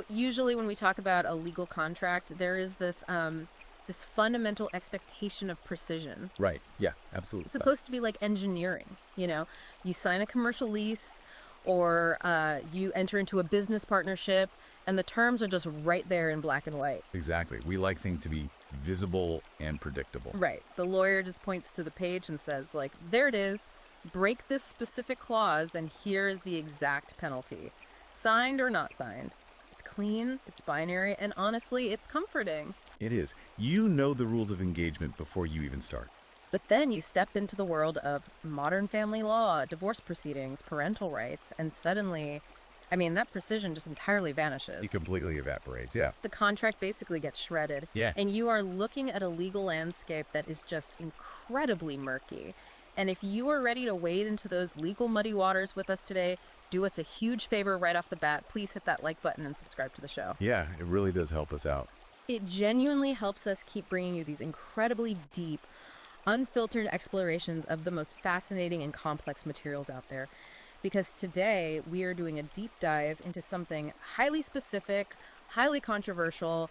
Usually when we talk about a legal contract, there is this fundamental expectation of precision. Right. Yeah, absolutely. It's supposed to be like engineering, You sign a commercial lease or you enter into a business partnership, and the terms are just right there in black and white. Exactly. We like things to be visible and predictable. Right. The lawyer just points to the page and says, like, there it is. Break this specific clause, and here is the exact penalty. Signed or not signed. It's clean, it's binary, and honestly, it's comforting. It is. You know the rules of engagement before you even start. But then you step into the world of modern family law, divorce proceedings, parental rights, and suddenly, that precision just entirely vanishes. It completely evaporates, yeah. The contract basically gets shredded. Yeah. And you are looking at a legal landscape that is just incredibly murky. And if you are ready to wade into those legal muddy waters with us today, do us a huge favor right off the bat. Please hit that like button and subscribe to the show. Yeah, it really does help us out. It genuinely helps us keep bringing you these incredibly deep, unfiltered explorations of the most fascinating and complex materials out there. Because today we are doing a deep dive into something highly specific, highly controversial,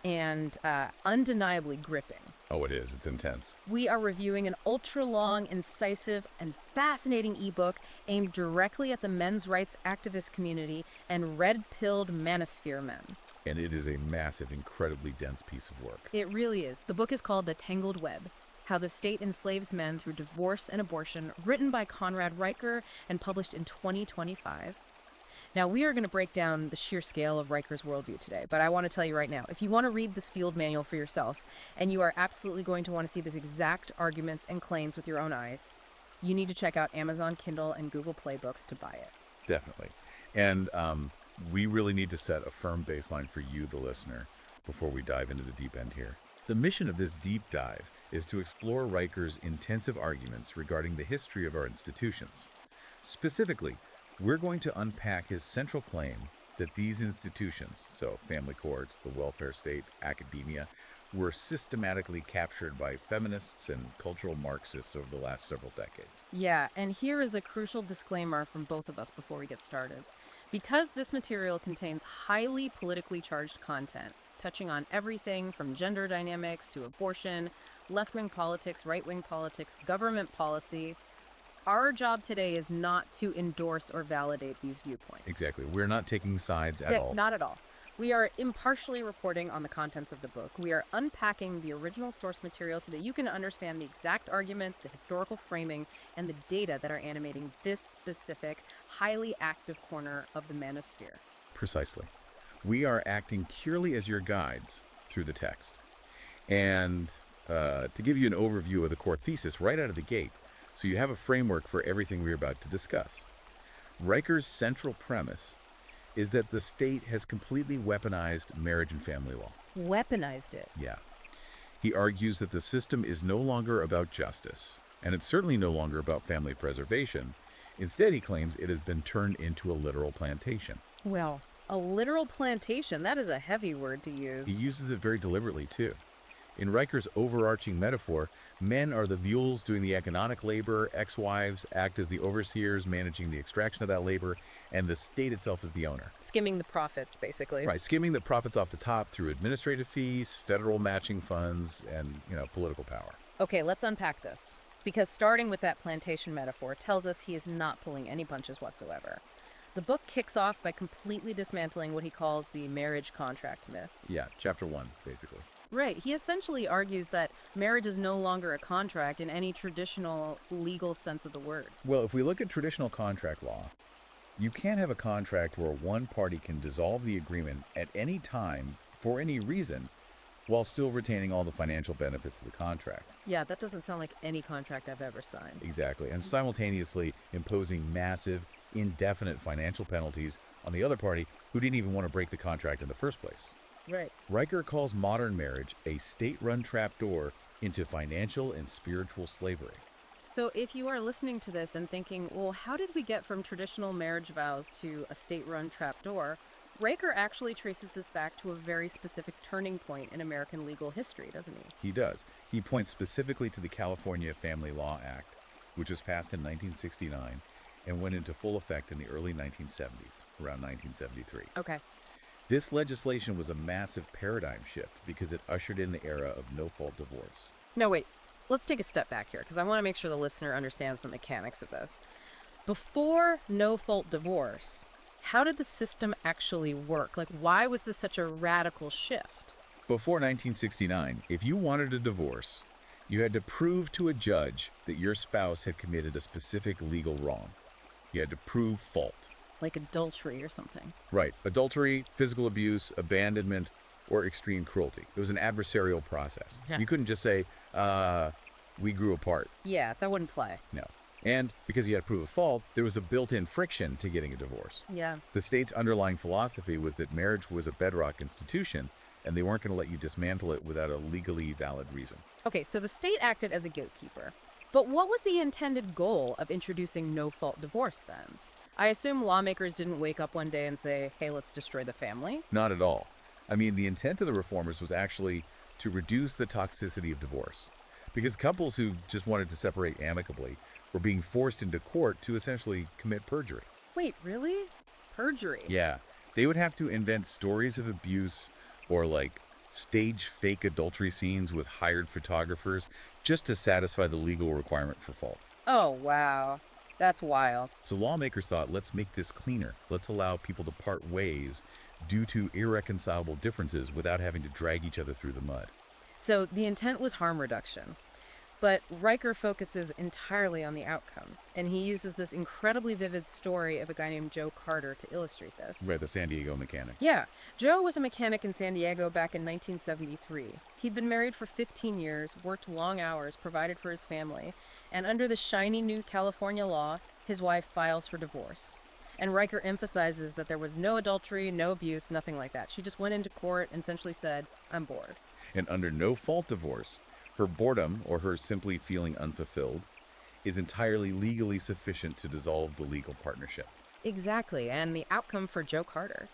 and undeniably gripping. Oh, it is. It's intense. We are reviewing an ultra-long, incisive, and fascinating ebook aimed directly at the men's rights activist community and red-pilled manosphere men. And it is a massive, incredibly dense piece of work. It really is. The book is called The Tangled Web: How the State Enslaves Men Through Divorce and Abortion, written by Conrad Riker and published in 2025. Now, we are going to break down the sheer scale of Riker's worldview today, but I want to tell you right now, if you want to read this field manual for yourself, and you are absolutely going to want to see these exact arguments and claims with your own eyes, you need to check out Amazon Kindle and Google Play Books to buy it. Definitely. And we really need to set a firm baseline for you, the listener, before we dive into the deep end here. The mission of this deep dive is to explore Riker's intensive arguments regarding the history of our institutions. Specifically, we're going to unpack his central claim that these institutions, so family courts, the welfare state, academia, were systematically captured by feminists and cultural Marxists over the last several decades. Yeah, and here is a crucial disclaimer from both of us before we get started. Because this material contains highly politically charged content, touching on everything from gender dynamics to abortion, left-wing politics, right-wing politics, government policy, our job today is not to endorse or validate these viewpoints. Exactly. We're not taking sides at all. Not at all. We are impartially reporting on the contents of the book. We are unpacking the original source material so that you can understand the exact arguments, the historical framing, and the data that are animating this specific, highly active corner of the manosphere. Precisely. We are acting purely as your guides through the text. And to give you an overview of the core thesis right out of the gate, so you have a framework for everything we're about to discuss. Riker's central premise is that the state has completely weaponized marriage and family law. Weaponized it. Yeah. He argues that the system is no longer about justice, and it's certainly no longer about family preservation. Instead, he claims it has been turned into a literal plantation. Well, a literal plantation, that is a heavy word to use. He uses it very deliberately, too. In Riker's overarching metaphor, men are the mules doing the economic labor, ex-wives act as the overseers managing the extraction of that labor, and the state itself is the owner. Skimming the profits, basically. Right, skimming the profits off the top through administrative fees, federal matching funds, and, political power. Okay, let's unpack this. Because starting with that plantation metaphor tells us he is not pulling any punches whatsoever. The book kicks off by completely dismantling what he calls the marriage contract myth. Yeah, chapter 1, basically. Right. He essentially argues that marriage is no longer a contract in any traditional legal sense of the word. Well, if we look at traditional contract law, you can't have a contract where one party can dissolve the agreement at any time for any reason while still retaining all the financial benefits of the contract. Yeah, that doesn't sound like any contract I've ever signed. Exactly. And simultaneously imposing massive, indefinite financial penalties on the other party who didn't even want to break the contract in the first place. Right. Riker calls modern marriage a state-run trapdoor into financial and spiritual slavery. So if you are listening to this and thinking, well, how did we get from traditional marriage vows to a state-run trapdoor? Riker actually traces this back to a very specific turning point in American legal history, doesn't he? He does. He points specifically to the California Family Law Act, which was passed in 1969 and went into full effect in the early 1970s, around 1973. Okay. This legislation was a massive paradigm shift because it ushered in the era of no-fault divorce. No, wait. Let's take a step back here because I want to make sure the listener understands the mechanics of this. Before no-fault divorce, how did the system actually work? Like, why was this such a radical shift? Before 1969, if you wanted a divorce, you had to prove to a judge that your spouse had committed a specific legal wrong. You had to prove fault. Like adultery or something. Right. Adultery, physical abuse, abandonment, or extreme cruelty. It was an adversarial process. Yeah. You couldn't just say, we grew apart. Yeah, that wouldn't fly. No. And because you had to prove a fault, there was a built-in friction to getting a divorce. Yeah. The state's underlying philosophy was that marriage was a bedrock institution, and they weren't going to let you dismantle it without a legally valid reason. Okay, so the state acted as a gatekeeper. But what was the intended goal of introducing no-fault divorce then? I assume lawmakers didn't wake up one day and say, hey, let's destroy the family? Not at all. I mean, the intent of the reformers was actually to reduce the toxicity of divorce, because couples who just wanted to separate amicably were being forced into court to essentially commit perjury. Wait, really? Perjury? Yeah, they would have to invent stories of abuse or stage fake adultery scenes with hired photographers just to satisfy the legal requirement for fault. Oh, wow. That's wild. So lawmakers thought, let's make this cleaner. Let's allow people to part ways due to irreconcilable differences without having to drag each other through the mud. So the intent was harm reduction. But Riker focuses entirely on the outcome, and he uses this incredibly vivid story of a guy named Joe Carter to illustrate this. Right, the San Diego mechanic. Yeah, Joe was a mechanic in San Diego back in 1973. He'd been married for 15 years, worked long hours, provided for his family, and under the shiny new California law, his wife files for divorce. And Riker emphasizes that there was no adultery, no abuse, nothing like that. She just went into court and essentially said, I'm bored. And under no-fault divorce, her boredom, or her simply feeling unfulfilled, is entirely legally sufficient to dissolve the legal partnership. Exactly, and the outcome for Joe Carter.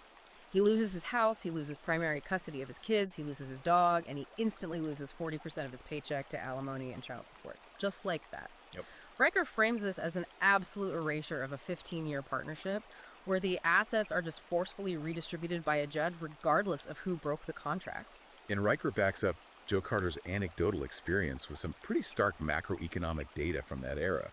He loses his house, he loses primary custody of his kids, he loses his dog, and he instantly loses 40% of his paycheck to alimony and child support. Just like that. Yep. Riker frames this as an absolute erasure of a 15-year partnership where the assets are just forcefully redistributed by a judge regardless of who broke the contract. And Riker backs up Joe Carter's anecdotal experience with some pretty stark macroeconomic data from that era.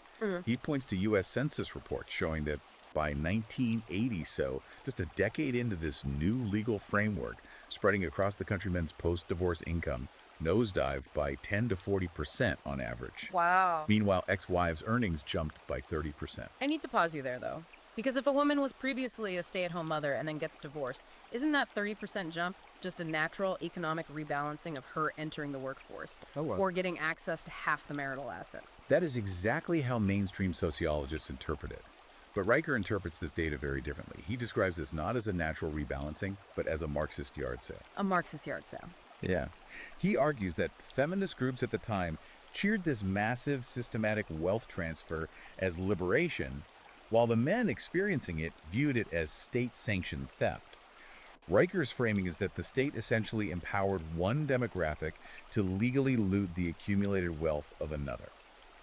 He points to U.S. Census reports showing that by 1980, so just a decade into this new legal framework, spreading across the countrymen's post-divorce income nosedived by 10 to 40% on average. Wow. Meanwhile, ex-wives' earnings jumped by 30%. I need to pause you there, though. Because if a woman was previously a stay-at-home mother and then gets divorced, isn't that 30% jump just a natural economic rebalancing of her entering the workforce or getting access to half the marital assets? That is exactly how mainstream sociologists interpret it. But Riker interprets this data very differently. He describes this not as a natural rebalancing, but as a Marxist yard sale. A Marxist yard sale. Yeah. He argues that feminist groups at the time cheered this massive systematic wealth transfer as liberation, while the men experiencing it viewed it as state-sanctioned theft. Riker's framing is that the state essentially empowered one demographic to legally loot the accumulated wealth of another.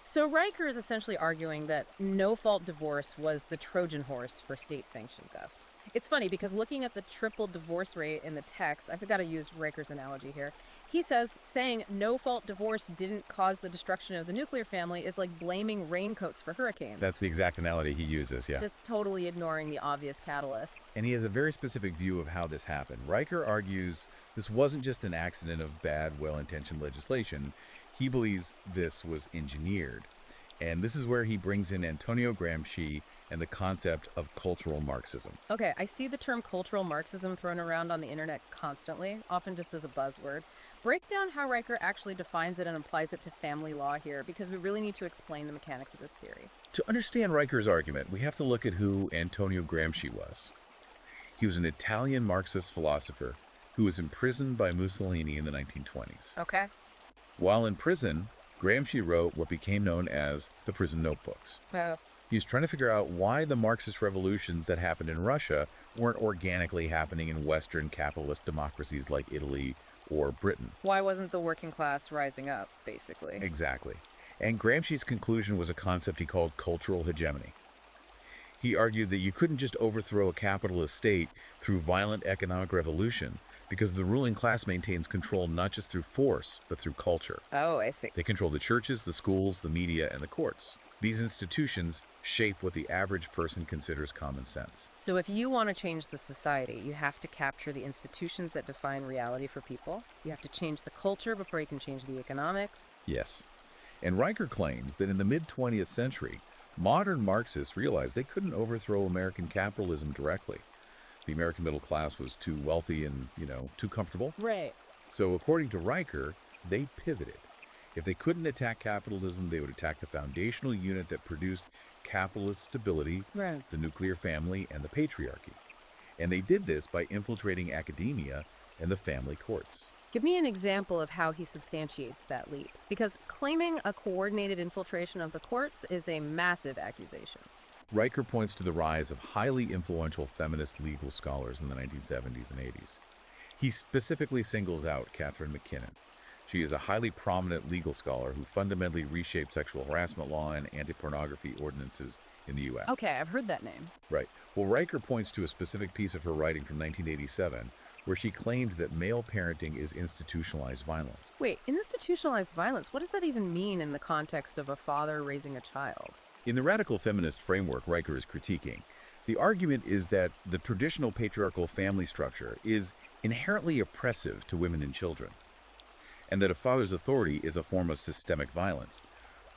So Riker is essentially arguing that no-fault divorce was the Trojan horse for state-sanctioned theft. It's funny because looking at the triple divorce rate in the text, I've got to use Riker's analogy here. He says saying no-fault divorce didn't cause the destruction of the nuclear family is like blaming raincoats for hurricanes. That's the exact analogy he uses, yeah. Just totally ignoring the obvious catalyst. And he has a very specific view of how this happened. Riker argues this wasn't just an accident of bad, well-intentioned legislation. He believes this was engineered. And this is where he brings in Antonio Gramsci and the concept of cultural Marxism. Okay, I see the term cultural Marxism thrown around on the internet constantly, often just as a buzzword. Break down how Riker actually defines it and applies it to family law here, because we really need to explain the mechanics of this theory. To understand Riker's argument, we have to look at who Antonio Gramsci was. He was an Italian Marxist philosopher who was imprisoned by Mussolini in the 1920s. Okay. While in prison, Gramsci wrote what became known as the prison notebooks. He was trying to figure out why the Marxist revolutions that happened in Russia weren't organically happening in Western capitalist democracies like Italy or Britain. Why wasn't the working class rising up, basically? Exactly. And Gramsci's conclusion was a concept he called cultural hegemony. He argued that you couldn't just overthrow a capitalist state through violent economic revolution because the ruling class maintains control not just through force, but through culture. Oh, I see. They control the churches, the schools, the media, and the courts. These institutions shape what the average person considers common sense. So if you want to change the society, you have to capture the institutions that define reality for people. You have to change the culture before you can change the economics. Yes. And Riker claims that in the mid-20th century, modern Marxists realized they couldn't overthrow American capitalism directly. The American middle class was too wealthy and, too comfortable. Right. So according to Riker, they pivoted. If they couldn't attack capitalism, they would attack the foundational unit that produced capitalist stability, Right. the nuclear family, and the patriarchy. And they did this by infiltrating academia and the family courts. Give me an example of how he substantiates that leap. Because claiming a coordinated infiltration of the courts is a massive accusation. Riker points to the rise of highly influential feminist legal scholars in the 1970s and 80s. He specifically singles out Catherine McKinnon. She is a highly prominent legal scholar who fundamentally reshaped sexual harassment law and anti-pornography ordinances in the U.S. Okay, I've heard that name. Right. Well, Riker points to a specific piece of her writing from 1987 where she claimed that male parenting is institutionalized violence. Wait, institutionalized violence, what does that even mean in the context of a father raising a child? In the radical feminist framework Riker is critiquing, the argument is that the traditional patriarchal family structure is inherently oppressive to women and children, and that a father's authority is a form of systemic violence,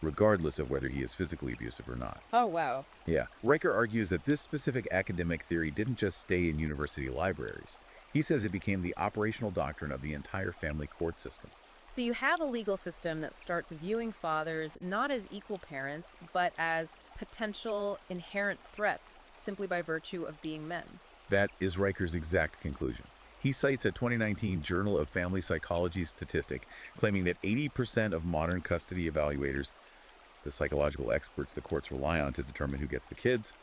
regardless of whether he is physically abusive or not. Oh, wow. Yeah. Riker argues that this specific academic theory didn't just stay in university libraries. He says it became the operational doctrine of the entire family court system. So you have a legal system that starts viewing fathers not as equal parents, but as potential inherent threats simply by virtue of being men. That is Riker's exact conclusion. He cites a 2019 Journal of Family Psychology statistic claiming that 80% of modern custody evaluators, the psychological experts the courts rely on to determine who gets the kids,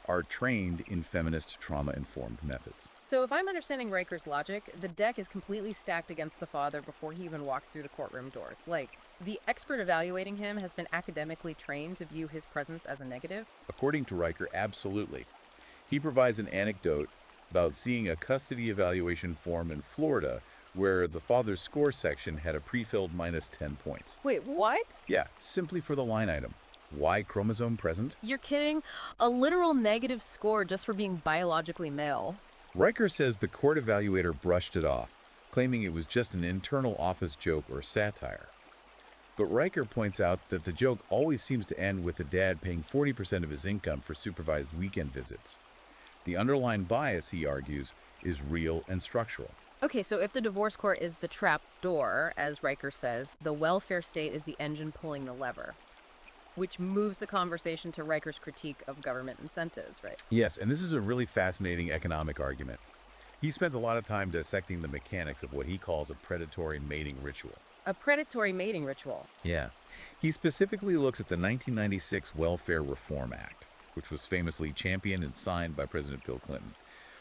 are trained in feminist trauma-informed methods. So if I'm understanding Riker's logic, the deck is completely stacked against the father before he even walks through the courtroom doors. Like, the expert evaluating him has been academically trained to view his presence as a negative? According to Riker, absolutely. He provides an anecdote about seeing a custody evaluation form in Florida where the father's score section had a pre-filled minus 10 points. Wait, what? Yeah, simply for the line item. Y chromosome present? You're kidding? A literal negative score just for being biologically male. Riker says the court evaluator brushed it off, claiming it was just an internal office joke or satire. But Riker points out that the joke always seems to end with the dad paying 40% of his income for supervised weekend visits. The underlying bias, he argues, is real and structural. Okay, so if the divorce court is the trap door, as Riker says, the welfare state is the engine pulling the lever, which moves the conversation to Riker's critique of government incentives, right? Yes, and this is a really fascinating economic argument. He spends a lot of time dissecting the mechanics of what he calls a predatory mating ritual. A predatory mating ritual. Yeah. He specifically looks at the 1996 Welfare Reform Act, which was famously championed and signed by President Bill Clinton.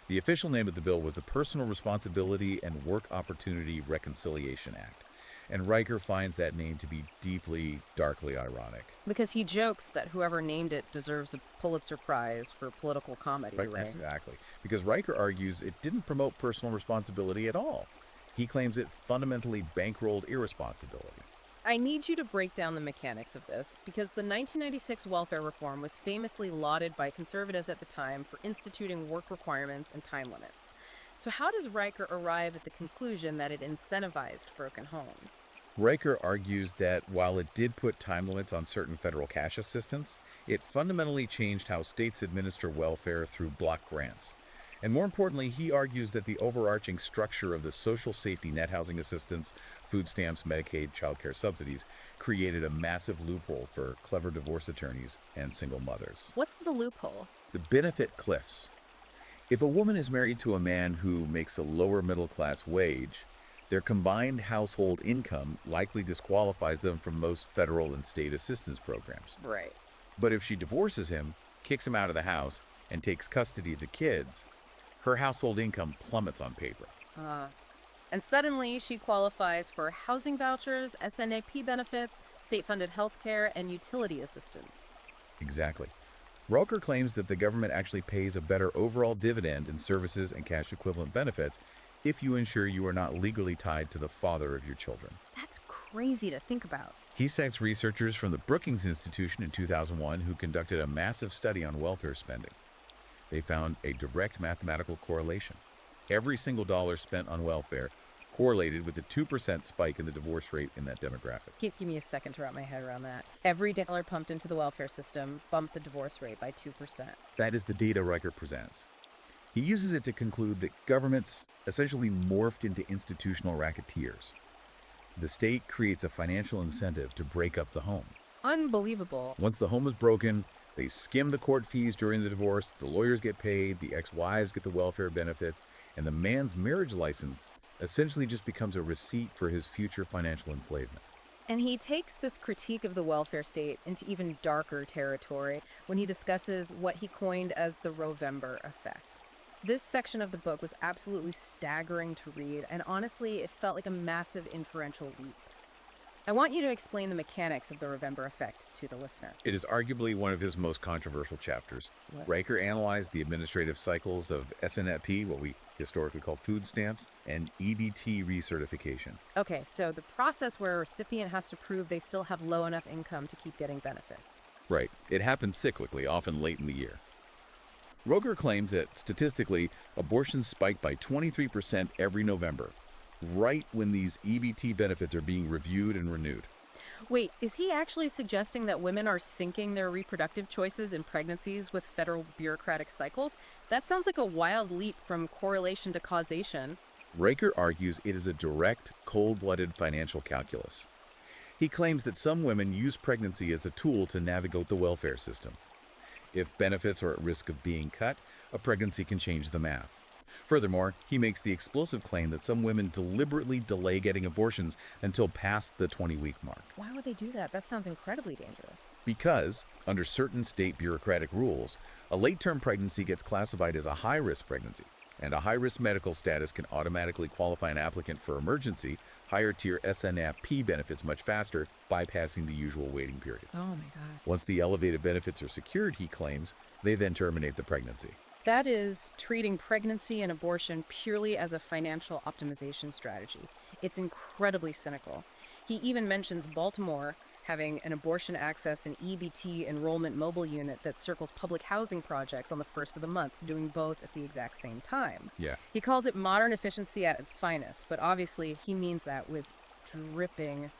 The official name of the bill was the Personal Responsibility and Work Opportunity Reconciliation Act. And Riker finds that name to be deeply, darkly ironic. Because he jokes that whoever named it deserves a Pulitzer Prize for political comedy, right? Exactly. Because Riker argues it didn't promote personal responsibility at all. He claims it fundamentally bankrolled irresponsibility. I need you to break down the mechanics of this, because the 1996 welfare reform was famously lauded by conservatives at the time for instituting work requirements and time limits. So how does Riker arrive at the conclusion that it incentivized broken homes? Riker argues that while it did put time limits on certain federal cash assistance, it fundamentally changed how states administer welfare through block grants. And more importantly, he argues that the overarching structure of the social safety net housing assistance, food stamps, Medicaid, child care subsidies created a massive loophole for clever divorce attorneys and single mothers. What's the loophole? The benefit cliffs. If a woman is married to a man who makes a lower middle class wage, their combined household income likely disqualifies them from most federal and state assistance programs. Right. But if she divorces him, kicks him out of the house, and takes custody of the kids, her household income plummets on paper. And suddenly she qualifies for housing vouchers, SNAP benefits, state-funded health care, and utility assistance. Exactly. Riker claims that the government actually pays a better overall dividend in services and cash equivalent benefits if you ensure you are not legally tied to the father of your children. That's crazy to think about. He cites researchers from the Brookings Institution in 2001 who conducted a massive study on welfare spending. They found a direct mathematical correlation. Every single dollar spent on welfare correlated with a 2% spike in the divorce rate in that demographic. Give me a second to wrap my head around that. Every dollar pumped into the welfare system bumped the divorce rate by 2%. That is the data Riker presents. He uses it to conclude that governments essentially morphed into institutional racketeers. The state creates a financial incentive to break up the home. Unbelievable. Once the home is broken, they skim the court fees during the divorce, the lawyers get paid, the ex-wives get the welfare benefits, and the man's marriage license essentially just becomes a receipt for his future financial enslavement. And he takes this critique of the welfare state into even darker territory when he discusses what he coined as the Rovember effect. This section of the book was absolutely staggering to read, and honestly, it felt like a massive inferential leap. I want you to explain the mechanics of the Rovember effect to the listener. It is arguably one of his most controversial chapters. What? Riker analyzed the administrative cycles of SNP, what we historically call food stamps, and EBT recertification. Okay, so the process where a recipient has to prove they still have low enough income to keep getting benefits. Right. It happens cyclically, often late in the year. Riker claims that, statistically, abortions spike by 23% every November, right when these EBT benefits are being reviewed and renewed. Wait, is he actually suggesting that women are sinking their reproductive choices in pregnancies with federal bureaucratic cycles? That sounds like a wild leap from correlation to causation. Riker argues it is a direct, cold-blooded financial calculus. He claims that some women use pregnancy as a tool to navigate the welfare system. If benefits are at risk of being cut, a pregnancy can change the math. Furthermore, he makes the explosive claim that some women deliberately delay getting abortions until past the 20-week mark. Why would they do that? That sounds incredibly dangerous. Because, under certain state bureaucratic rules, a late-term pregnancy gets classified as a high-risk pregnancy, and a high-risk medical status can automatically qualify an applicant for emergency, higher-tier SNP benefits much faster, bypassing the usual waiting periods. Oh my God. Once the elevated benefits are secured, he claims, they then terminate the pregnancy. That is treating pregnancy and abortion purely as a financial optimization strategy. It's incredibly cynical. He even mentions Baltimore having an abortion access and EBT enrollment mobile unit that circles public housing projects on the first of the month, doing both at the exact same time. Yeah. He calls it modern efficiency at its finest, but obviously he means that with dripping,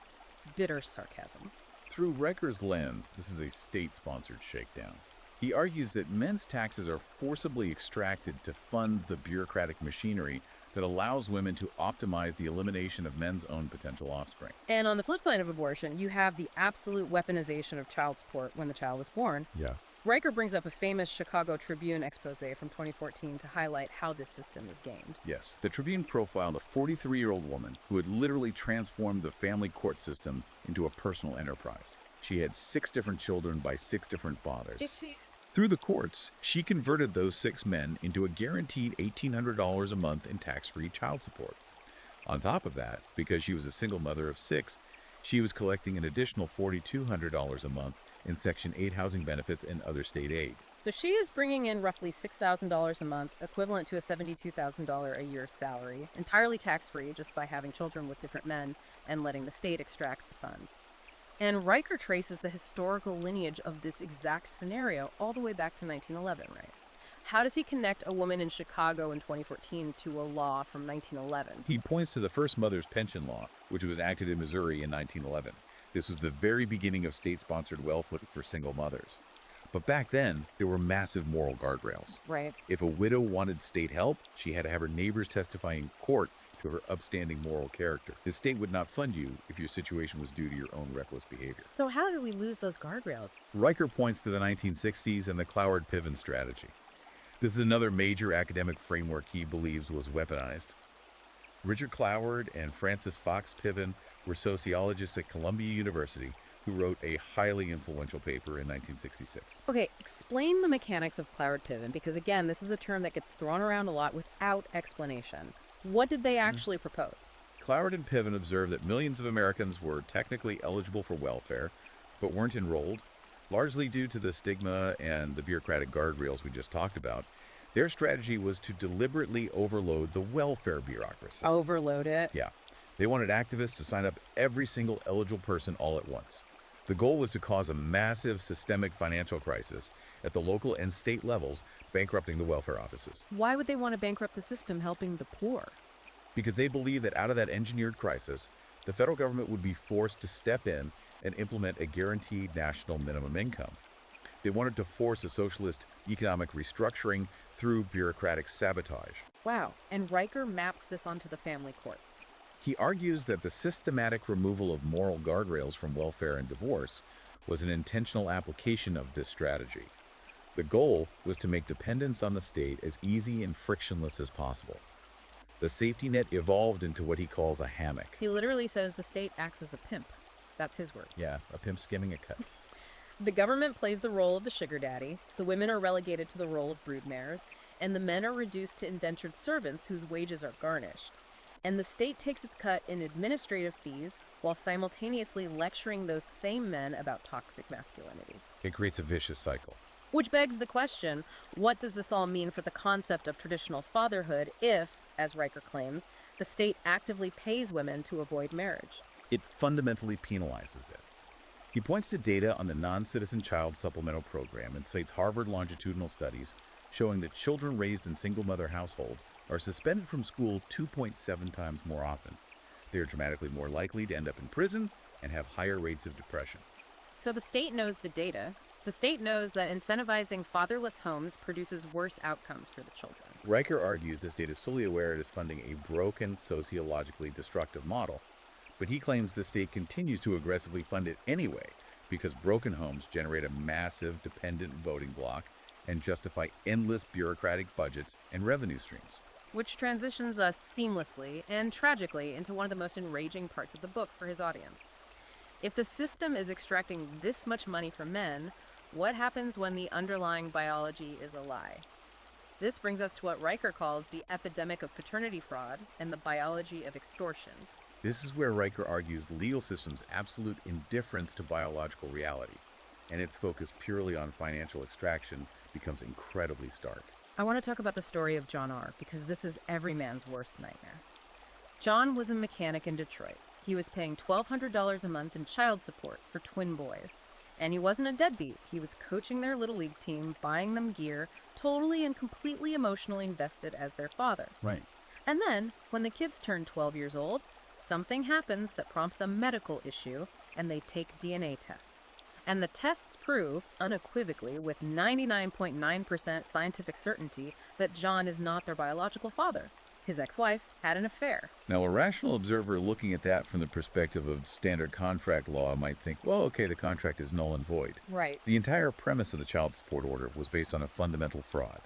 bitter sarcasm. Through Riker's lens, this is a state-sponsored shakedown. He argues that men's taxes are forcibly extracted to fund the bureaucratic machinery that allows women to optimize the elimination of men's own potential offspring. And on the flip side of abortion, you have the absolute weaponization of child support when the child was born. Yeah. Riker brings up a famous Chicago Tribune expose from 2014 to highlight how this system is gamed. Yes. The Tribune profiled a 43-year-old woman who had literally transformed the family court system into a personal enterprise. She had 6 different children by 6 different fathers. Through the courts, she converted those 6 men into a guaranteed $1,800 a month in tax-free child support. On top of that, because she was a single mother of 6, she was collecting an additional $4,200 a month in Section 8 housing benefits and other state aid. So she is bringing in roughly $6,000 a month, equivalent to a $72,000 a year salary, entirely tax-free just by having children with different men and letting the state extract the funds. And Riker traces the historical lineage of this exact scenario all the way back to 1911, right? How does he connect a woman in Chicago in 2014 to a law from 1911? He points to the first mother's pension law, which was enacted in Missouri in 1911. This was the very beginning of state-sponsored welfare for single mothers. But back then, there were massive moral guardrails. Right. If a widow wanted state help, she had to have her neighbors testify in court to her upstanding moral character. The state would not fund you if your situation was due to your own reckless behavior. So how did we lose those guardrails? Riker points to the 1960s and the Cloward-Piven strategy. This is another major academic framework he believes was weaponized. Richard Cloward and Francis Fox Piven were sociologists at Columbia University who wrote a highly influential paper in 1966. Okay, explain the mechanics of Cloward-Piven, because again, this is a term that gets thrown around a lot without explanation. What did they actually propose? Cloward and Piven observed that millions of Americans were technically eligible for welfare, but weren't enrolled, Largely due to the stigma and the bureaucratic guardrails we just talked about, their strategy was to deliberately overload the welfare bureaucracy. Overload it. Yeah. They wanted activists to sign up every single eligible person all at once. The goal was to cause a massive systemic financial crisis at the local and state levels, bankrupting the welfare offices. Why would they want to bankrupt the system helping the poor? Because they believed that out of that engineered crisis, the federal government would be forced to step in and implement a guaranteed national minimum income. They wanted to force a socialist economic restructuring through bureaucratic sabotage. Wow, and Riker maps this onto the family courts. He argues that the systematic removal of moral guardrails from welfare and divorce was an intentional application of this strategy. The goal was to make dependence on the state as easy and frictionless as possible. The safety net evolved into what he calls a hammock. He literally says the state acts as a pimp. That's his word. Yeah, a pimp skimming a cut. The government plays the role of the sugar daddy, the women are relegated to the role of broodmares, and the men are reduced to indentured servants whose wages are garnished. And the state takes its cut in administrative fees while simultaneously lecturing those same men about toxic masculinity. It creates a vicious cycle. Which begs the question, what does this all mean for the concept of traditional fatherhood if, as Riker claims, the state actively pays women to avoid marriage? It fundamentally penalizes it. He points to data on the non-citizen child supplemental program and cites Harvard longitudinal studies showing that children raised in single-mother households are suspended from school 2.7 times more often. They are dramatically more likely to end up in prison and have higher rates of depression. So the state knows the data. The state knows that incentivizing fatherless homes produces worse outcomes for the children. Riker argues the state is fully aware it is funding a broken, sociologically destructive model, but he claims the state continues to aggressively fund it anyway because broken homes generate a massive dependent voting bloc and justify endless bureaucratic budgets and revenue streams. Which transitions us seamlessly and tragically into one of the most enraging parts of the book for his audience. If the system is extracting this much money from men, what happens when the underlying biology is a lie? This brings us to what Riker calls the epidemic of paternity fraud and the biology of extortion. This is where Riker argues the legal system's absolute indifference to biological reality and its focus purely on financial extraction becomes incredibly stark. I want to talk about the story of John R., because this is every man's worst nightmare. John was a mechanic in Detroit. He was paying $1,200 a month in child support for twin boys. And he wasn't a deadbeat. He was coaching their little league team, buying them gear, totally and completely emotionally invested as their father. Right. And then, when the kids turn 12 years old, something happens that prompts a medical issue, and they take DNA tests. And the tests prove, unequivocally, with 99.9% scientific certainty, that John is not their biological father. His ex-wife had an affair. Now, a rational observer looking at that from the perspective of standard contract law might think, well, okay, the contract is null and void. Right. The entire premise of the child support order was based on a fundamental fraud.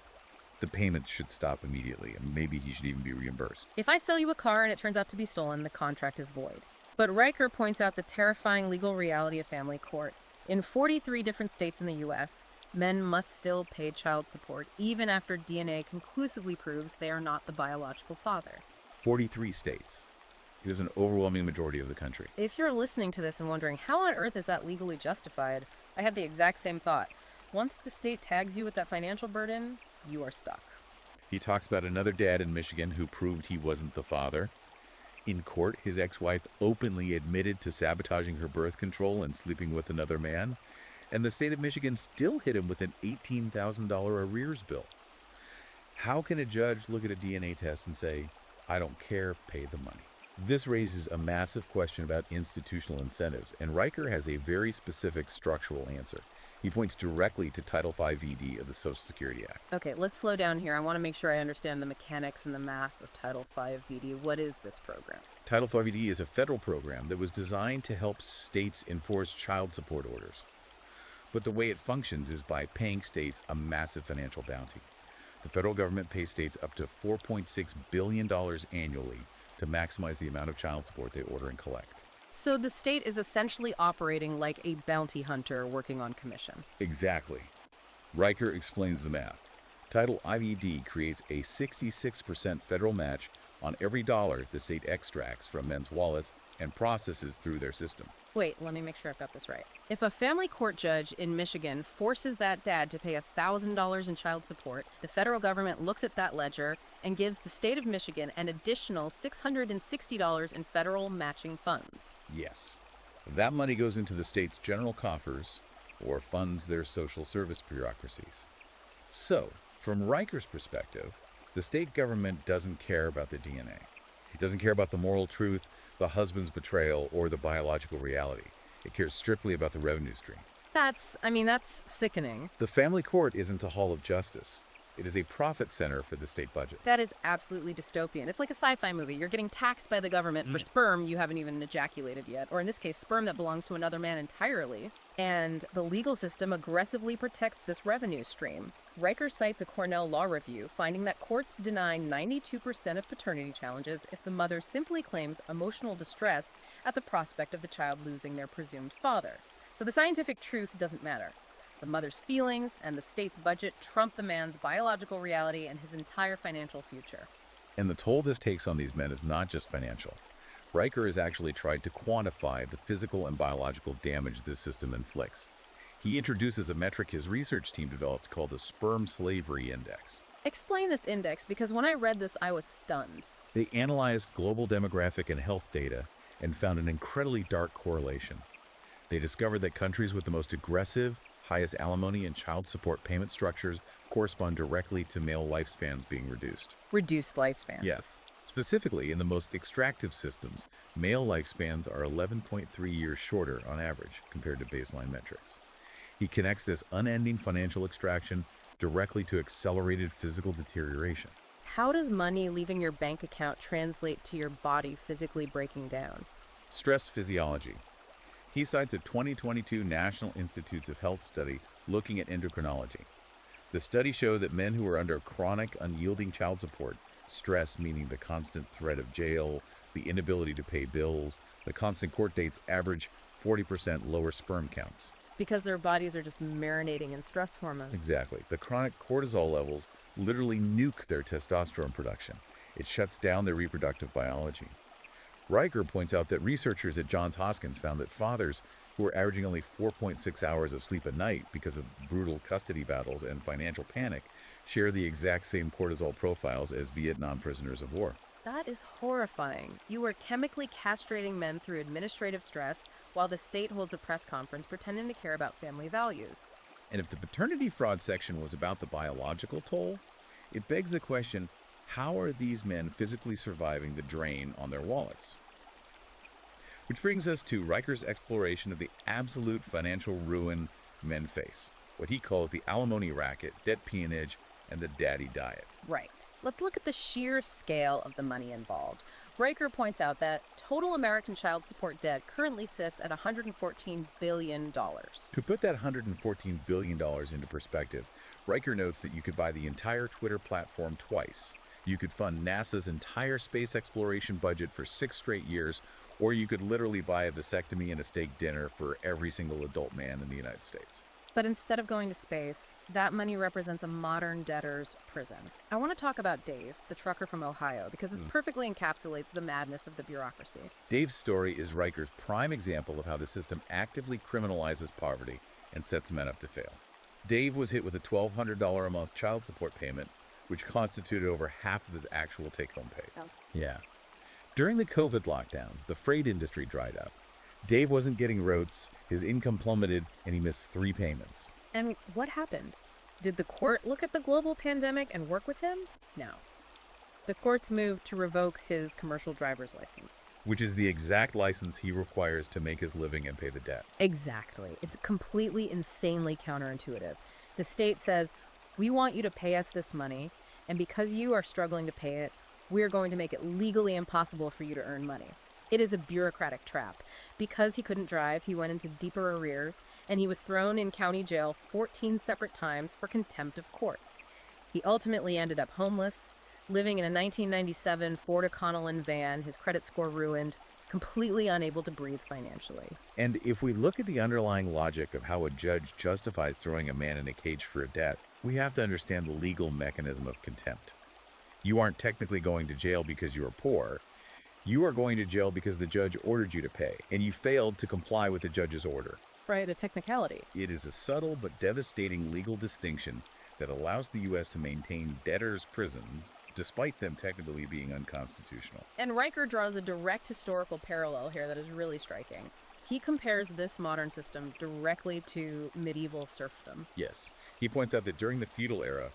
The payments should stop immediately, and maybe he should even be reimbursed. If I sell you a car and it turns out to be stolen, the contract is void. But Riker points out the terrifying legal reality of family court. In 43 different states in the U.S., men must still pay child support even after DNA conclusively proves they are not the biological father. 43 states. It is an overwhelming majority of the country. If you're listening to this and wondering, how on earth is that legally justified? I had the exact same thought. Once the state tags you with that financial burden, you are stuck. He talks about another dad in Michigan who proved he wasn't the father. In court, his ex-wife openly admitted to sabotaging her birth control and sleeping with another man, and the state of Michigan still hit him with an $18,000 arrears bill. How can a judge look at a DNA test and say, I don't care, pay the money? This raises a massive question about institutional incentives, and Riker has a very specific structural answer. He points directly to Title V VD of the Social Security Act. Okay, let's slow down here. I want to make sure I understand the mechanics and the math of Title V VD. What is this program? Title V VD is a federal program that was designed to help states enforce child support orders. But the way it functions is by paying states a massive financial bounty. The federal government pays states up to $4.6 billion annually to maximize the amount of child support they order and collect. So the state is essentially operating like a bounty hunter working on commission. Exactly. Riker explains the math. Title IVD creates a 66% federal match on every dollar the state extracts from men's wallets and processes through their system. Wait, let me make sure I've got this right. If a family court judge in Michigan forces that dad to pay $1,000 in child support, the federal government looks at that ledger and gives the state of Michigan an additional $660 in federal matching funds. Yes. That money goes into the state's general coffers or funds their social service bureaucracies. So, from Riker's perspective, the state government doesn't care about the DNA. It doesn't care about the moral truth, the husband's betrayal, or the biological reality. It cares strictly about the revenue stream. That's sickening. The family court isn't a hall of justice. It is a profit center for the state budget. That is absolutely dystopian. It's like a sci-fi movie. You're getting taxed by the government for sperm you haven't even ejaculated yet, or in this case, sperm that belongs to another man entirely. And the legal system aggressively protects this revenue stream. Riker cites a Cornell law review finding that courts deny 92% of paternity challenges if the mother simply claims emotional distress at the prospect of the child losing their presumed father. So the scientific truth doesn't matter. The mother's feelings and the state's budget trump the man's biological reality and his entire financial future. And the toll this takes on these men is not just financial. Riker has actually tried to quantify the physical and biological damage this system inflicts. He introduces a metric his research team developed called the Sperm Slavery Index. Explain this index, because when I read this, I was stunned. They analyzed global demographic and health data and found an incredibly dark correlation. They discovered that countries with the most aggressive, highest alimony and child support payment structures correspond directly to male lifespans being reduced. Reduced lifespan. Yes. Specifically, in the most extractive systems, male lifespans are 11.3 years shorter on average compared to baseline metrics. He connects this unending financial extraction directly to accelerated physical deterioration. How does money leaving your bank account translate to your body physically breaking down? Stress physiology. He cites a 2022 National Institutes of Health study looking at endocrinology. The study showed that men who are under chronic, unyielding child support, stress meaning the constant threat of jail, the inability to pay bills, the constant court dates, average 40% lower sperm counts. Because their bodies are just marinating in stress hormones. Exactly. The chronic cortisol levels literally nuke their testosterone production. It shuts down their reproductive biology. Riker points out that researchers at Johns Hopkins found that fathers who are averaging only 4.6 hours of sleep a night because of brutal custody battles and financial panic share the exact same cortisol profiles as Vietnam prisoners of war. That is horrifying. You are chemically castrating men through administrative stress while the state holds a press conference pretending to care about family values. And if the paternity fraud section was about the biological toll, it begs the question, how are these men physically surviving the drain on their wallets? Which brings us to Riker's exploration of the absolute financial ruin men face, what he calls the alimony racket, debt peonage, and the daddy diet. Right. Let's look at the sheer scale of the money involved. Riker points out that total American child support debt currently sits at $114 billion. To put that $114 billion into perspective, Riker notes that you could buy the entire Twitter platform twice. You could fund NASA's entire space exploration budget for 6 straight years, or you could literally buy a vasectomy and a steak dinner for every single adult man in the United States. But instead of going to space, that money represents a modern debtor's prison. I want to talk about Dave, the trucker from Ohio, because this perfectly encapsulates the madness of the bureaucracy. Dave's story is Riker's prime example of how the system actively criminalizes poverty and sets men up to fail. Dave was hit with a $1,200 a month child support payment, which constituted over half of his actual take-home pay. Oh. Yeah. During the COVID lockdowns, the freight industry dried up. Dave wasn't getting rotes, his income plummeted, and he missed 3 payments. And what happened? Did the court look at the global pandemic and work with him? No. The courts moved to revoke his commercial driver's license. Which is the exact license he requires to make his living and pay the debt. Exactly. It's completely insanely counterintuitive. The state says, we want you to pay us this money, and because you are struggling to pay it, we're going to make it legally impossible for you to earn money. It is a bureaucratic trap. Because he couldn't drive, he went into deeper arrears, and he was thrown in county jail 14 separate times for contempt of court. He ultimately ended up homeless, living in a 1997 Ford Econoline van, his credit score ruined, completely unable to breathe financially. And if we look at the underlying logic of how a judge justifies throwing a man in a cage for a debt, we have to understand the legal mechanism of contempt. You aren't technically going to jail because you are poor. You are going to jail because the judge ordered you to pay, and you failed to comply with the judge's order. Right, a technicality. It is a subtle but devastating legal distinction that allows the U.S. to maintain debtors' prisons, despite them technically being unconstitutional. And Riker draws a direct historical parallel here that is really striking. He compares this modern system directly to medieval serfdom. Yes, he points out that during the feudal era,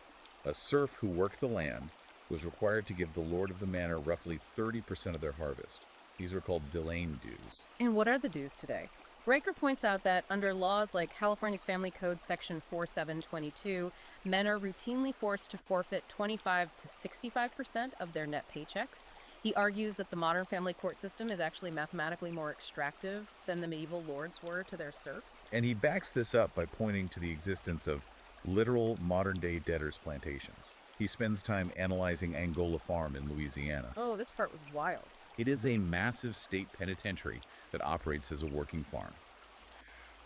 a serf who worked the land was required to give the lord of the manor roughly 30% of their harvest. These were called villein dues. And what are the dues today? Riker points out that under laws like California's Family Code Section 4722, men are routinely forced to forfeit 25 to 65% of their net paychecks. He argues that the modern family court system is actually mathematically more extractive than the medieval lords were to their serfs. And he backs this up by pointing to the existence of literal modern-day debtors' plantations. He spends time analyzing Angola Farm in Louisiana. Oh, this part was wild. It is a massive state penitentiary that operates as a working farm.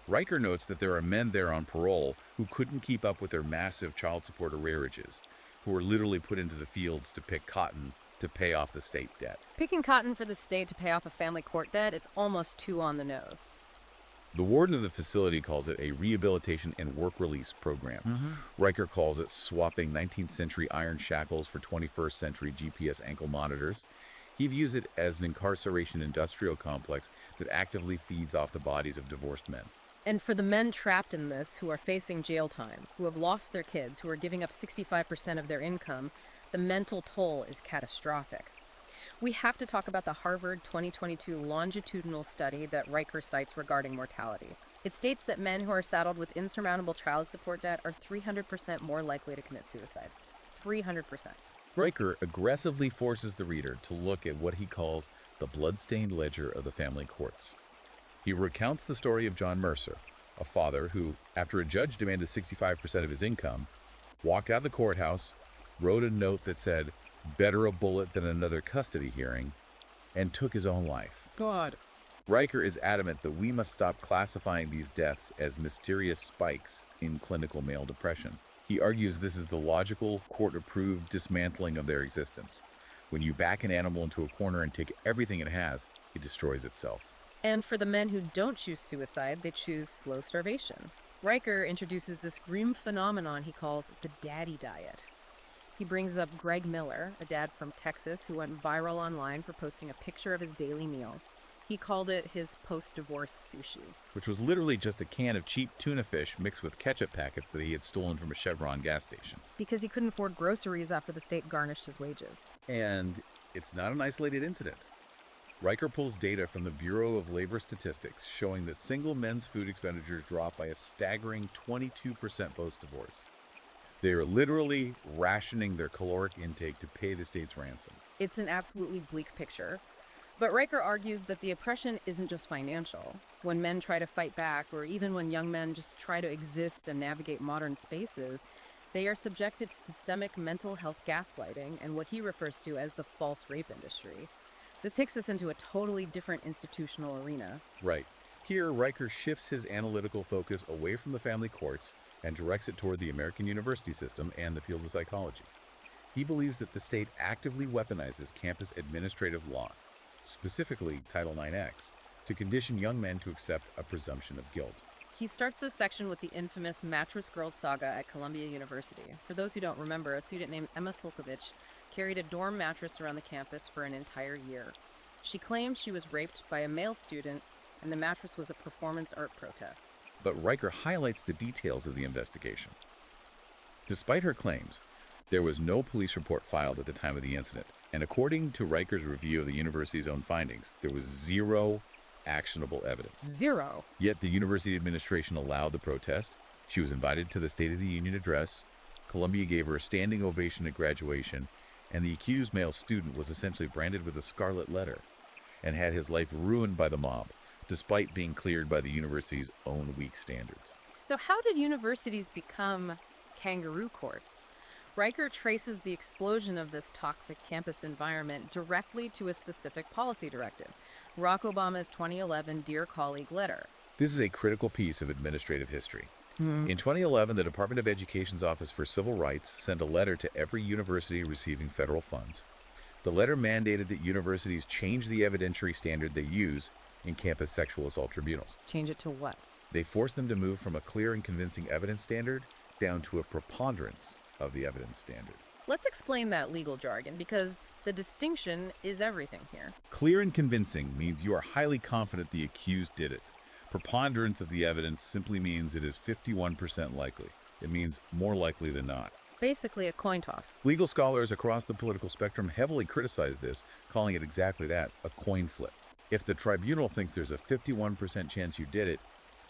Riker notes that there are men there on parole who couldn't keep up with their massive child support arrearages, who were literally put into the fields to pick cotton to pay off the state debt. Picking cotton for the state to pay off a family court debt, it's almost too on the nose. The warden of the facility calls it a rehabilitation and work release program. Riker calls it swapping 19th century iron shackles for 21st century GPS ankle monitors. He views it as an incarceration industrial complex that actively feeds off the bodies of divorced men. And for the men trapped in this who are facing jail time, who have lost their kids, who are giving up 65% of their income, the mental toll is catastrophic. We have to talk about the Harvard 2022 longitudinal study that Riker cites regarding mortality. It states that men who are saddled with insurmountable child support debt are 300% more likely to commit suicide. 300%. Riker aggressively forces the reader to look at what he calls the blood-stained ledger of the family courts. He recounts the story of John Mercer, a father who, after a judge demanded 65% of his income, walked out of the courthouse, wrote a note that said, "Better a bullet than another custody hearing," and took his own life. God. Riker is adamant that we must stop classifying these deaths as mysterious spikes in clinical male depression. He argues this is the logical, court-approved dismantling of their existence. When you back an animal into a corner and take everything it has, it destroys itself. And for the men who don't choose suicide, they choose slow starvation. Riker introduces this grim phenomenon he calls the daddy diet. He brings up Greg Miller, a dad from Texas who went viral online for posting a picture of his daily meal. He called it his post-divorce sushi. Which was literally just a can of cheap tuna fish mixed with ketchup packets that he had stolen from a Chevron gas station. Because he couldn't afford groceries after the state garnished his wages. And it's not an isolated incident. Riker pulls data from the Bureau of Labor Statistics showing that single men's food expenditures dropped by a staggering 22% post-divorce. They are literally rationing their caloric intake to pay the state's ransom. It's an absolutely bleak picture. But Riker argues that the oppression isn't just financial. When men try to fight back, or even when young men just try to exist and navigate modern spaces, they are subjected to systemic mental health gaslighting and what he refers to as the false rape industry. This takes us into a totally different institutional arena. Right. Here, Riker shifts his analytical focus away from the family courts and directs it toward the American university system and the fields of psychology. He believes that the state actively weaponizes campus administrative law, specifically Title IX, to condition young men to accept a presumption of guilt. He starts this section with the infamous Mattress Girls saga at Columbia University. For those who don't remember, a student named Emma Sulkovich carried a dorm mattress around the campus for an entire year. She claimed she was raped by a male student, and the mattress was a performance art protest. But Riker highlights the details of the investigation. Despite her claims, there was no police report filed at the time of the incident, and according to Riker's review of the university's own findings, there was zero actionable evidence. Zero. Yet the university administration allowed the protest. She was invited to the State of the Union address. Columbia gave her a standing ovation at graduation, and the accused male student was essentially branded with a scarlet letter and had his life ruined by the mob, despite being cleared by the university's own weak standards. So how did universities become kangaroo courts? Riker traces the explosion of this toxic campus environment directly to a specific policy directive, Barack Obama's 2011 Dear Colleague letter. This is a critical piece of administrative history. In 2011, the Department of Education's Office for Civil Rights sent a letter to every university receiving federal funds. The letter mandated that universities change the evidentiary standard they use in campus sexual assault tribunals. Change it to what? They forced them to move from a clear and convincing evidence standard down to a preponderance of the evidence standard. Let's explain that legal jargon, because the distinction is everything here. Clear and convincing means you are highly confident the accused did it. Preponderance of the evidence simply means it is 51% likely. It means more likely than not. Basically a coin toss. Legal scholars across the political spectrum heavily criticize this, calling it exactly that, a coin flip. If the tribunal thinks there's a 51% chance you did it,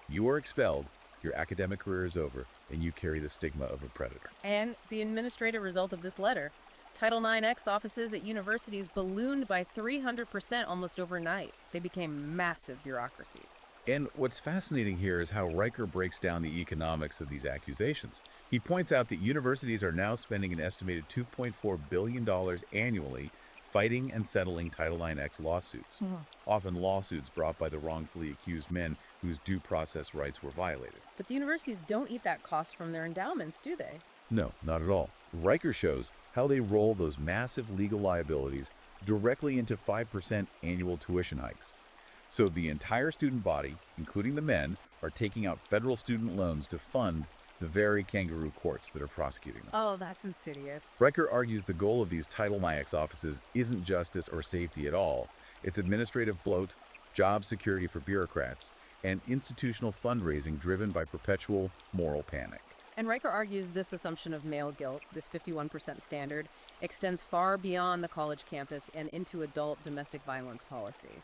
you are expelled, your academic career is over, and you carry the stigma of a predator. And the administrative result of this letter, Title IX offices at universities ballooned by 300% almost overnight. They became massive bureaucracies. And what's fascinating here is how Riker breaks down the economics of these accusations. He points out that universities are now spending an estimated $2.4 billion annually fighting and settling Title IX lawsuits, often lawsuits brought by the wrongfully accused men whose due process rights were violated. But the universities don't eat that cost from their endowments, do they? No, not at all. Riker shows how they roll those massive legal liabilities directly into 5% annual tuition hikes. So the entire student body, including the men, are taking out federal student loans to fund the very kangaroo courts that are prosecuting them. Oh, that's insidious. Riker argues the goal of these Title IX offices isn't justice or safety at all. It's administrative bloat, job security for bureaucrats, and institutional fundraising driven by perpetual moral panic. And Riker argues this assumption of male guilt, this 51% standard, extends far beyond the college campus and into adult domestic violence policy.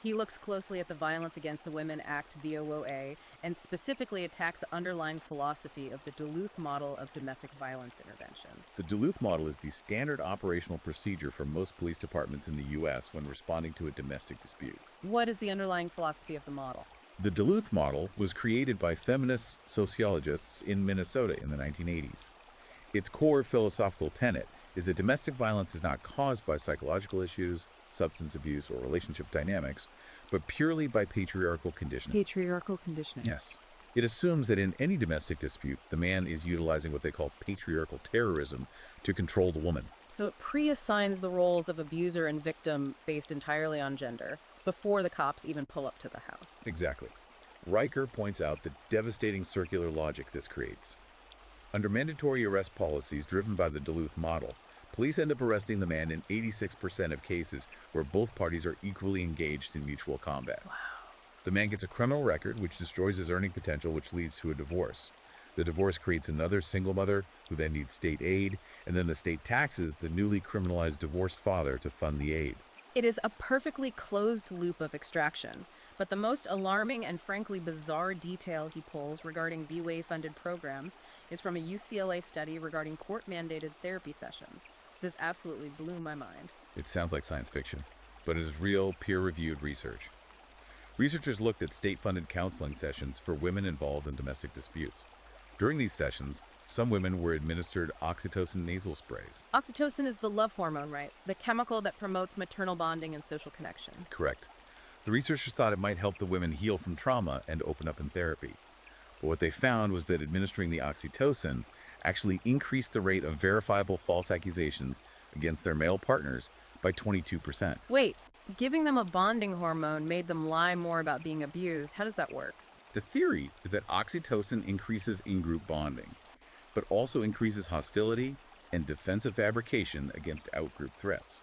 He looks closely at the Violence Against the Women Act, VOOA, and specifically attacks the underlying philosophy of the Duluth model of domestic violence intervention. The Duluth model is the standard operational procedure for most police departments in the U.S. when responding to a domestic dispute. What is the underlying philosophy of the model? The Duluth model was created by feminist sociologists in Minnesota in the 1980s. Its core philosophical tenet is that domestic violence is not caused by psychological issues, substance abuse, or relationship dynamics, but purely by patriarchal conditioning. Patriarchal conditioning. Yes. It assumes that in any domestic dispute, the man is utilizing what they call patriarchal terrorism to control the woman. So it pre-assigns the roles of abuser and victim based entirely on gender, before the cops even pull up to the house. Exactly. Riker points out the devastating circular logic this creates. Under mandatory arrest policies driven by the Duluth model, police end up arresting the man in 86% of cases where both parties are equally engaged in mutual combat. Wow. The man gets a criminal record, which destroys his earning potential, which leads to a divorce. The divorce creates another single mother who then needs state aid, and then the state taxes the newly criminalized divorced father to fund the aid. It is a perfectly closed loop of extraction, but the most alarming and frankly bizarre detail he pulls regarding VOOA-funded programs is from a UCLA study regarding court-mandated therapy sessions. This absolutely blew my mind. It sounds like science fiction, but it is real, peer-reviewed research. Researchers looked at state-funded counseling sessions for women involved in domestic disputes. During these sessions, some women were administered oxytocin nasal sprays. Oxytocin is the love hormone, right? The chemical that promotes maternal bonding and social connection. Correct. The researchers thought it might help the women heal from trauma and open up in therapy. But what they found was that administering the oxytocin actually increased the rate of verifiable false accusations against their male partners by 22%. Wait, giving them a bonding hormone made them lie more about being abused. How does that work? The theory is that oxytocin increases in-group bonding, but also increases hostility and defensive fabrication against out-group threats.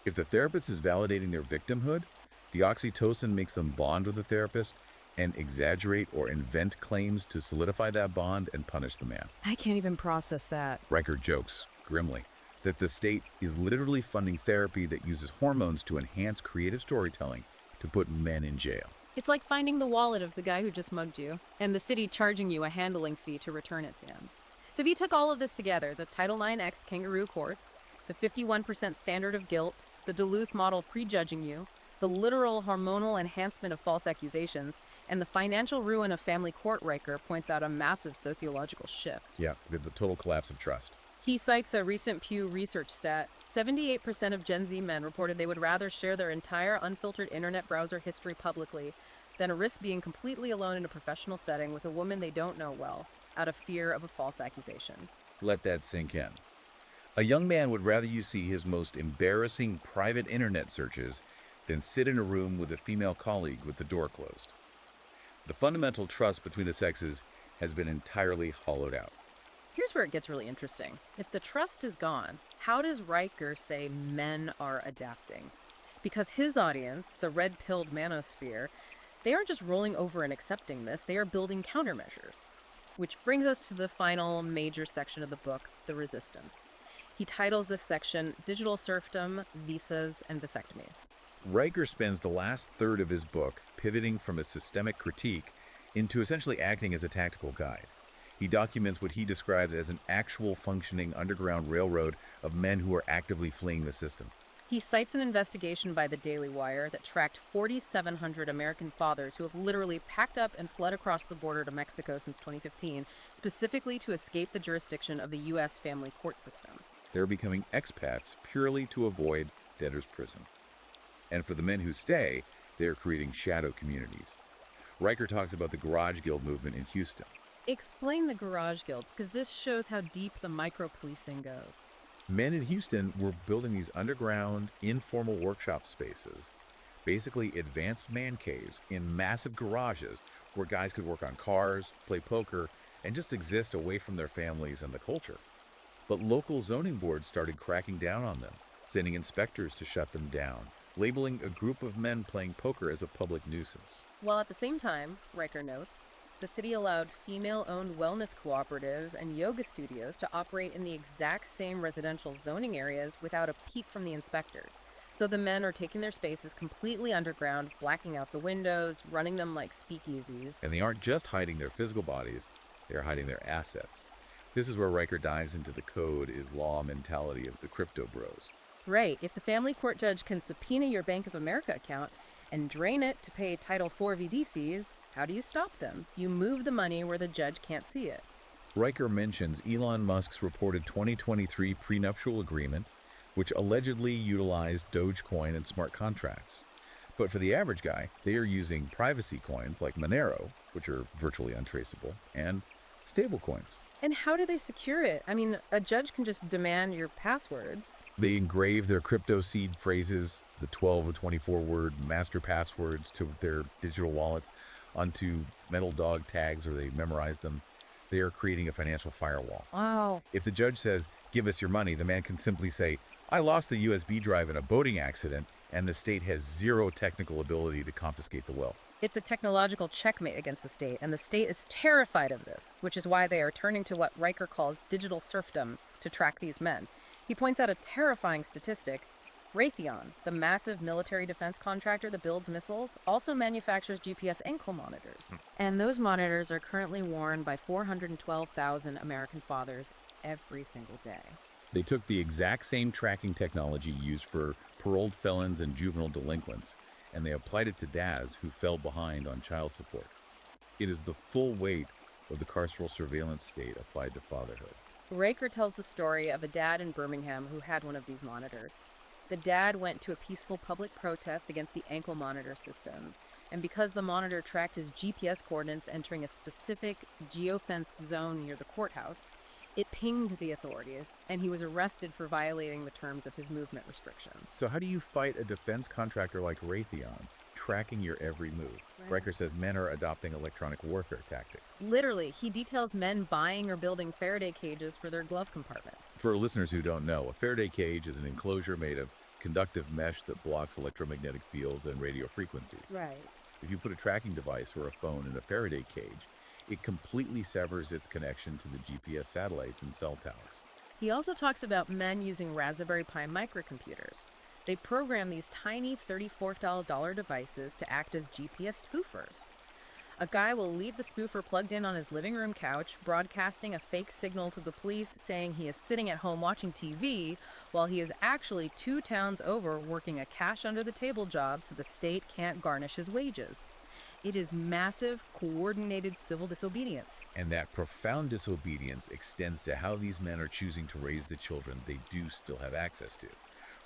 If the therapist is validating their victimhood, the oxytocin makes them bond with the therapist and exaggerate or invent claims to solidify that bond and punish the man. I can't even process that. Riker jokes, grimly, that the state is literally funding therapy that uses hormones to enhance creative storytelling to put men in jail. It's like finding the wallet of the guy who just mugged you, and the city charging you a handling fee to return it to him. So if you took all of this together, the Title IX kangaroo courts, the 51% standard of guilt, the Duluth model prejudging you, the literal hormonal enhancement of false accusations, and the financial ruin of family court, Riker points out a massive sociological shift. Yeah, the total collapse of trust. He cites a recent Pew Research stat. 78% of Gen Z men reported they would rather share their entire unfiltered internet browser history publicly than risk being completely alone in a professional setting with a woman they don't know well, out of fear of a false accusation. Let that sink in. A young man would rather you see his most embarrassing private internet searches than sit in a room with a female colleague with the door closed. The fundamental trust between the sexes has been entirely hollowed out. Here's where it gets really interesting. If the trust is gone, how does Riker say men are adapting? Because his audience, the red-pilled manosphere, they aren't just rolling over and accepting this, they are building countermeasures. Which brings us to the final major section of the book, the resistance. He titles this section Digital Serfdom, Visas, and Vasectomies. Riker spends the last third of his book pivoting from a systemic critique into essentially acting as a tactical guide. He documents what he describes as an actual functioning underground railroad of men who are actively fleeing the system. He cites an investigation by the Daily Wire that tracked 4,700 American fathers who have literally packed up and fled across the border to Mexico since 2015, specifically to escape the jurisdiction of the U.S. family court system. They're becoming expats purely to avoid debtor's prison. And for the men who stay, they're creating shadow communities. Riker talks about the Garage Guild movement in Houston. Explain the garage guilds, because this shows how deep the micro-policing goes. Men in Houston were building these underground, informal workshop spaces, basically advanced man caves in massive garages where guys could work on cars, play poker, and just exist away from their families and the culture. But local zoning boards started cracking down on them, sending inspectors to shut them down, labeling a group of men playing poker as a public nuisance. While at the same time, Riker notes, the city allowed female-owned wellness cooperatives and yoga studios to operate in the exact same residential zoning areas without a peep from the inspectors. So the men are taking their spaces completely underground, blacking out the windows, running them like speakeasies. And they aren't just hiding their physical bodies, they're hiding their assets. This is where Riker dives into the code is law mentality of the crypto bros. Right, if the family court judge can subpoena your Bank of America account and drain it to pay Title IV VD fees, how do you stop them? You move the money where the judge can't see it. Riker mentions Elon Musk's reported 2023 prenuptial agreement, which allegedly utilized Dogecoin and smart contracts. But for the average guy, they are using privacy coins like Monero, which are virtually untraceable, and stable coins. And how do they secure it? I mean, a judge can just demand your passwords. They engrave their crypto seed phrases, the 12 or 24 word master passwords to their digital wallets, onto metal dog tags, or they memorize them. They are creating a financial firewall. Wow. If the judge says, "Give us your money," the man can simply say, "I lost the USB drive in a boating accident," and the state has zero technical ability to confiscate the wealth. It's a technological checkmate against the state, and the state is terrified of this, which is why they are turning to what Riker calls digital serfdom to track these men. He points out a terrifying statistic. Raytheon, the massive military defense contractor that builds missiles, also manufactures GPS ankle monitors. And those monitors are currently worn by 412,000 American fathers every single day. They took the exact same tracking technology used for paroled felons and juvenile delinquents, and they applied it to dads who fell behind on child support. It is the full weight of the carceral surveillance state applied to fatherhood. Riker tells the story of a dad in Birmingham who had one of these monitors. The dad went to a peaceful public protest against the ankle monitor system, and because the monitor tracked his GPS coordinates entering a specific geofenced zone near the courthouse, it pinged the authorities, and he was arrested for violating the terms of his movement restrictions. So how do you fight a defense contractor like Raytheon, tracking your every move? Right. Riker says men are adopting electronic warfare tactics. Literally, he details men buying or building Faraday cages for their glove compartments. For listeners who don't know, a Faraday cage is an enclosure made of conductive mesh that blocks electromagnetic fields and radio frequencies. Right. If you put a tracking device or a phone in a Faraday cage, it completely severs its connection to the GPS satellites and cell towers. He also talks about men using Raspberry Pi microcomputers. They program these tiny $34 devices to act as GPS spoofers. A guy will leave the spoofer plugged in on his living room couch, broadcasting a fake signal to the police saying he is sitting at home watching TV, while he is actually 2 towns over working a cash under the table job so the state can't garnish his wages. It is massive, coordinated civil disobedience. And that profound disobedience extends to how these men are choosing to raise the children they do still have access to.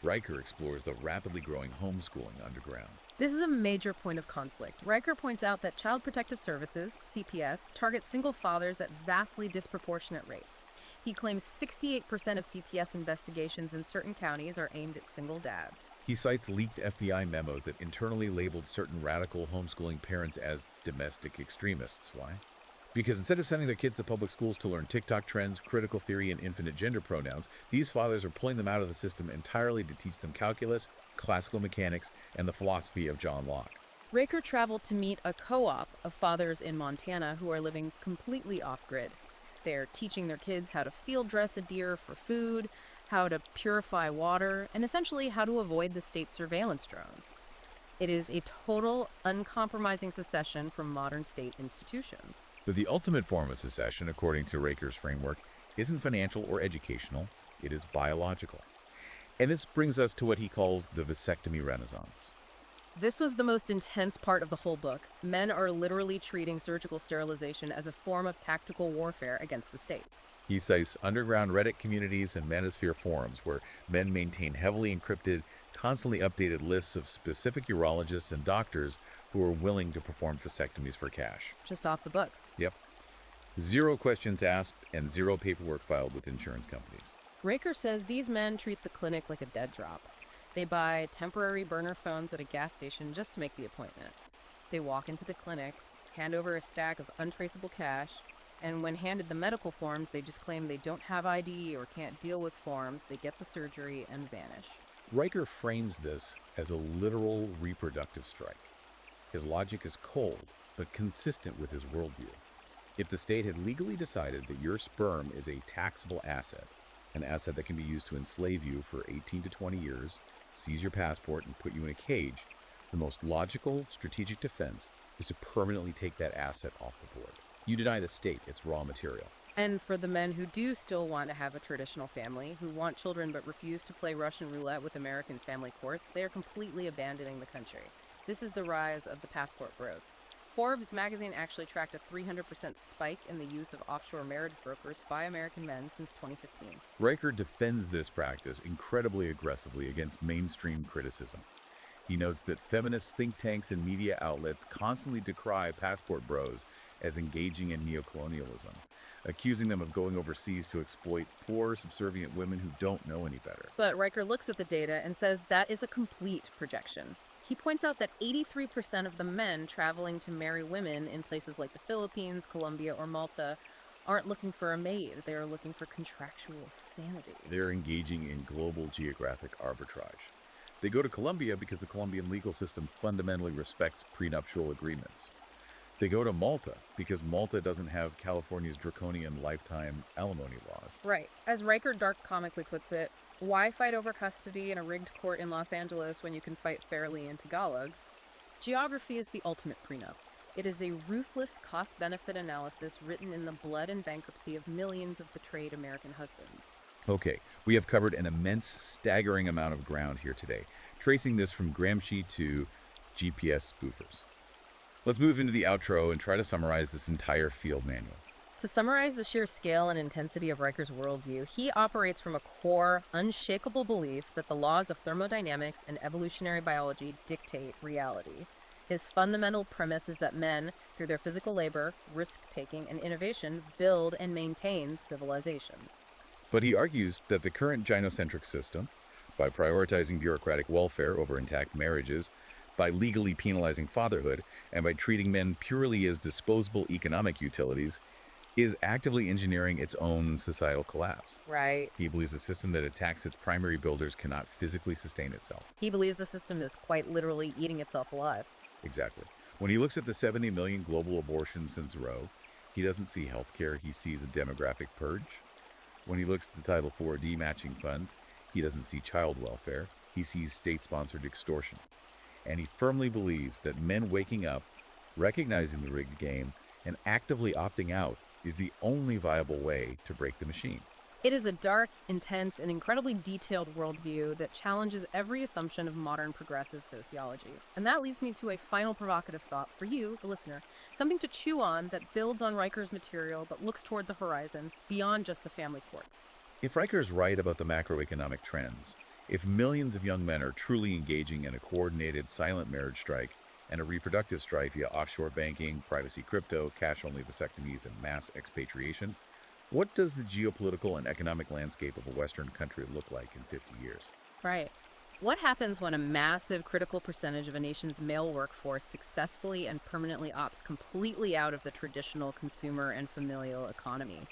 Riker explores the rapidly growing homeschooling underground. This is a major point of conflict. Riker points out that Child Protective Services, CPS, targets single fathers at vastly disproportionate rates. He claims 68% of CPS investigations in certain counties are aimed at single dads. He cites leaked FBI memos that internally labeled certain radical homeschooling parents as domestic extremists. Why? Because instead of sending their kids to public schools to learn TikTok trends, critical theory, and infinite gender pronouns, these fathers are pulling them out of the system entirely to teach them calculus, classical mechanics, and the philosophy of John Locke. Riker traveled to meet a co-op of fathers in Montana who are living completely off-grid. They're teaching their kids how to field dress a deer for food, how to purify water, and essentially how to avoid the state surveillance drones. It is a total, uncompromising secession from modern state institutions. But the ultimate form of secession, according to Riker's framework, isn't financial or educational, it is biological. And this brings us to what he calls the vasectomy renaissance. This was the most intense part of the whole book. Men are literally treating surgical sterilization as a form of tactical warfare against the state. He cites underground Reddit communities and manosphere forums where men maintain heavily encrypted, constantly updated lists of specific urologists and doctors who are willing to perform vasectomies for cash. Just off the books. Yep. Zero questions asked and zero paperwork filed with insurance companies. Riker says these men treat the clinic like a dead drop. They buy temporary burner phones at a gas station just to make the appointment. They walk into the clinic, hand over a stack of untraceable cash, and when handed the medical forms, they just claim they don't have ID or can't deal with forms. They get the surgery and vanish. Riker frames this as a literal reproductive strike. His logic is cold, but consistent with his worldview. If the state has legally decided that your sperm is a taxable asset, an asset that can be used to enslave you for 18 to 20 years, seize your passport, and put you in a cage, the most logical, strategic defense is to permanently take that asset off the board. You deny the state its raw material. And for the men who do still want to have a traditional family, who want children but refuse to play Russian roulette with American family courts, they are completely abandoning the country. This is the rise of the passport bros. Forbes magazine actually tracked a 300% spike in the use of offshore marriage brokers by American men since 2015. Riker defends this practice incredibly aggressively against mainstream criticism. He notes that feminist think tanks and media outlets constantly decry passport bros as engaging in neocolonialism, accusing them of going overseas to exploit poor, subservient women who don't know any better. But Riker looks at the data and says that is a complete projection. He points out that 83% of the men traveling to marry women in places like the Philippines, Colombia, or Malta aren't looking for a maid. They are looking for contractual sanity. They're engaging in global geographic arbitrage. They go to Colombia because the Colombian legal system fundamentally respects prenuptial agreements. They go to Malta because Malta doesn't have California's draconian lifetime alimony laws. Right. As Riker dark comically puts it, why fight over custody in a rigged court in Los Angeles when you can fight fairly in Tagalog? Geography is the ultimate prenup. It is a ruthless cost-benefit analysis written in the blood and bankruptcy of millions of betrayed American husbands. Okay, we have covered an immense, staggering amount of ground here today, tracing this from Gramsci to GPS spoofers. Let's move into the outro and try to summarize this entire field manual. To summarize the sheer scale and intensity of Riker's worldview, he operates from a core, unshakable belief that the laws of thermodynamics and evolutionary biology dictate reality. His fundamental premise is that men, through their physical labor, risk-taking, and innovation, build and maintain civilizations. But he argues that the current gynocentric system, by prioritizing bureaucratic welfare over intact marriages, by legally penalizing fatherhood, and by treating men purely as disposable economic utilities, is actively engineering its own societal collapse. Right. He believes the system that attacks its primary builders cannot physically sustain itself. He believes the system is quite literally eating itself alive. Exactly. When he looks at the 70 million global abortions since Roe, he doesn't see healthcare, he sees a demographic purge. When he looks at the Title IV matching funds, he doesn't see child welfare, he sees state-sponsored extortion. And he firmly believes that men waking up, recognizing the rigged game, and actively opting out is the only viable way to break the machine. It is a dark, intense, and incredibly detailed worldview that challenges every assumption of modern progressive sociology. And that leads me to a final provocative thought for you, the listener, something to chew on that builds on Riker's material but looks toward the horizon, beyond just the family courts. If Riker's right about the macroeconomic trends, if millions of young men are truly engaging in a coordinated silent marriage strike and a reproductive strike via offshore banking, privacy crypto, cash-only vasectomies, and mass expatriation, What does the geopolitical and economic landscape of a Western country look like in 50 years? Right. What happens when a massive critical percentage of a nation's male workforce successfully and permanently opts completely out of the traditional consumer and familial economy?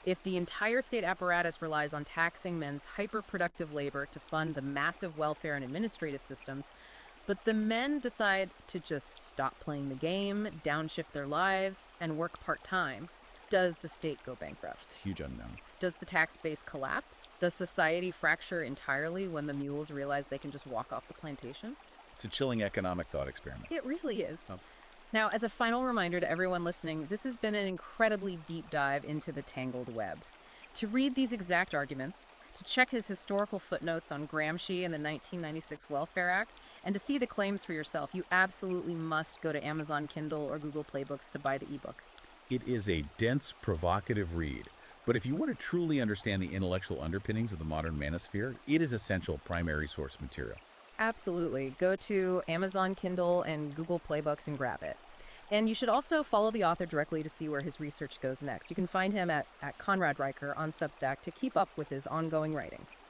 If the entire state apparatus relies on taxing men's hyper-productive labor to fund the massive welfare and administrative systems, but the men decide to just stop playing the game, downshift their lives, and work part-time, does the state go bankrupt? It's a huge unknown. Does the tax base collapse? Does society fracture entirely when the mules realize they can just walk off the plantation? It's a chilling economic thought experiment. It really is. Oh. Now, as a final reminder to everyone listening, this has been an incredibly deep dive into the Tangled Web. To read these exact arguments, to check his historical footnotes on Gramsci and the 1996 Welfare Act, and to see the claims for yourself, you absolutely must go to Amazon Kindle or Google Play Books to buy the ebook. It is a dense, provocative read. But if you want to truly understand the intellectual underpinnings of the modern manosphere, it is essential primary source material. Absolutely. Go to Amazon Kindle and Google Play Books and grab it. And you should also follow the author directly to see where his research goes next. You can find him at Conrad Riker on Substack to keep up with his ongoing writings.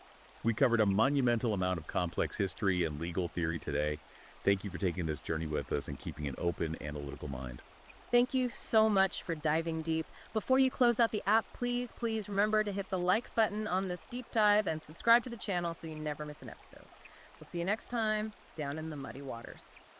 We covered a monumental amount of complex history and legal theory today. Thank you for taking this journey with us and keeping an open, analytical mind. Thank you so much for diving deep. Before you close out the app, please remember to hit the like button on this deep dive and subscribe to the channel so you never miss an episode. We'll see you next time down in the muddy waters.